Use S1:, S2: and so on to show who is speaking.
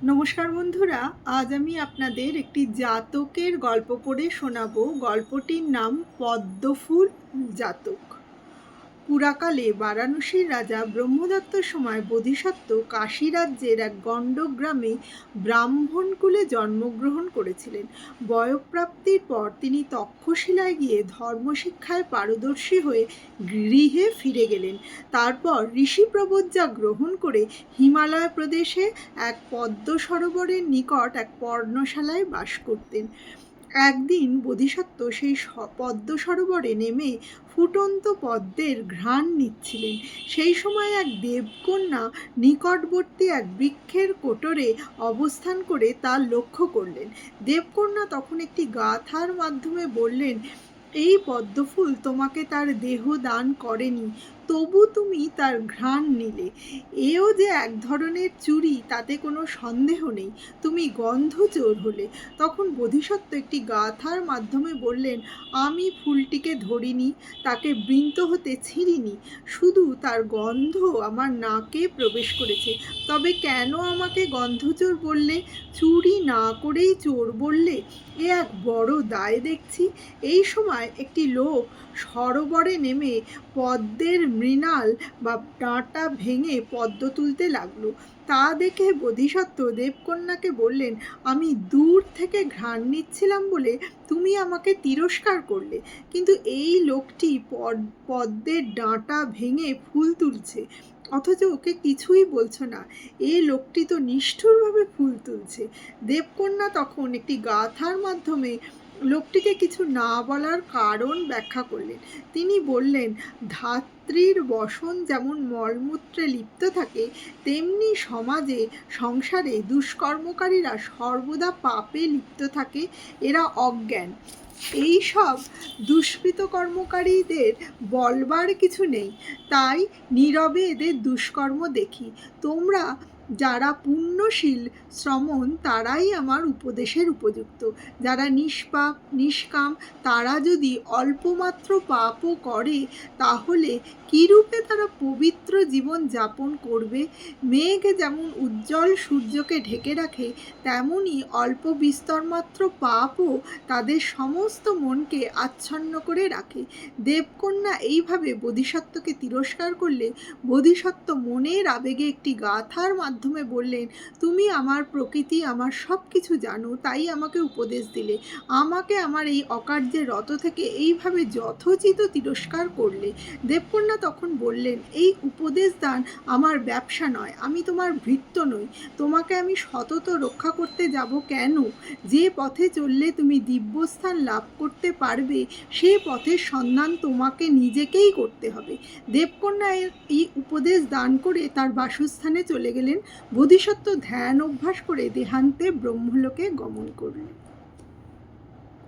S1: নমস্কার বন্ধুরা, আজ আমি আপনাদের একটি জাতকের গল্প পড়ে শোনাবো। গল্পটির নাম পদ্মফুল জাতক। পুরাকালে বারাণসীর রাজা ব্রহ্মদত্তর সময় বোধিসত্ত্ব কাশী রাজ্যের এক গণ্ডক গ্রামে ব্রাহ্মণকুলে জন্মগ্রহণ করেছিলেন। বয়ঃপ্রাপ্তির পর তিনি তক্ষশিলায় গিয়ে ধর্মশিক্ষায় পারদর্শী হয়ে গৃহে ফিরে গেলেন। তারপর ঋষি প্রবজ্জা গ্রহণ করে হিমালয় প্রদেশে এক পদ্ম সরোবরের নিকট এক পর্ণশালায় বাস করতেন। একদিন বোধিসত্ত্ব সেই পদ্ম সরোবরে নেমে ফুটন্ত পদ্মের ঘ্রাণ নিচ্ছিলেন। সেই সময় এক দেবকন্যা নিকটবর্তী এক বৃক্ষের কোটরে অবস্থান করে তা লক্ষ্য করলেন। দেবকন্যা তখন একটি গাথার মাধ্যমে বললেন, এই পদ্মফুল তোমাকে তার দেহ দান করেনি, তবু তুমি তার ঘ্রাণ নিলে। এও যে এক ধরনের চুরি, তাতে কোনো সন্দেহ নেই। তুমি গন্ধচোর হলে। তখন বোধিসত্ত্ব একটি গাথার মাধ্যমে বললেন, আমি ফুলটিকে ধরিনি, তাকে বৃন্ত হতে ছিঁড়িনি, শুধু তার গন্ধ আমার নাকে প্রবেশ করেছে। তবে কেন আমাকে গন্ধচোর বললে? চুরি না করেই চোর বললে? এ এক বড় দায় দেখছি। এই সময় একটি লোক সরোবরে নেমে পদ্মের মৃণাল বা ডাঁটা ভেঙে পদ্ম তুলতে লাগলো। তা দেখে বোধিসত্ত্ব দেবকন্যাকে বললেন, আমি দূর থেকে ঘ্রাণ নিচ্ছিলাম বলে তুমি আমাকে তিরস্কার করলে, কিন্তু এই লোকটি পদ্মের ডাঁটা ভেঙে ফুল তুলছে, অথচ ওকে কিছুই বলছো না। এই লোকটি তো নিষ্ঠুরভাবে ফুল তুলছে। দেবকন্যা তখন একটি গাথার মাধ্যমে লোকটিকে কিছু না বলার কারণ ব্যাখ্যা করলেন। তিনি বললেন, ধাত্রীর বসন যেমন মলমূত্রে লিপ্ত থাকে, তেমনি সংসারে দুষ্কর্মকারীরা সর্বদা পাপে লিপ্ত থাকে। এরা অজ্ঞান। এই সব দুষ্কৃত কর্মকারীদের বলবার কিছু নেই, তাই নীরবে এদের দুষ্কর্ম দেখি। তোমরা যারা পুণ্যশীল শ্রমণ, তারাই আমার উপদেশের উপযুক্ত। যারা নিষ্পাপ নিষ্কাম, তারা যদি অল্পমাত্র পাপও করে, তাহলে কীরূপে তারা পবিত্র জীবন যাপন করবে? মেঘ যেমন উজ্জ্বল সূর্যকে ঢেকে রাখে, তেমনি অল্প বিস্তরমাত্র পাপও তাদের সমস্ত মনকে আচ্ছন্ন করে রাখে। দেবকন্যা এইভাবে বোধিসত্ত্বকে তিরস্কার করলে বোধিসত্ত্ব মনের আবেগে একটি গাথার মাধ্যমে বললেন, তুমি আমার প্রকৃতি, আমার সব কিছু জানো, তাই আমাকে উপদেশ দিলে। আমাকে আমার এই অকার্যের রত থেকে এইভাবে যথোচিত তিরস্কার করলে। দেবকন্যা তখন বললেন, এই উপদেশ দান আমার ব্যবসা নয়, আমি তোমার ভৃত্য নই। তোমাকে আমি সতত রক্ষা করতে যাব কেন? যে পথে চললে তুমি দিব্যস্থান লাভ করতে পারবে, সে পথের সন্ধান তোমাকে নিজেকেই করতে হবে। দেবকন্যা এই উপদেশ দান করে তার বাসস্থানে চলে গেলেন। বোধিসত্ত্ব ধ্যান অভ্যাস করে দেহান্তে ব্রহ্মলোকে গমন করলেন।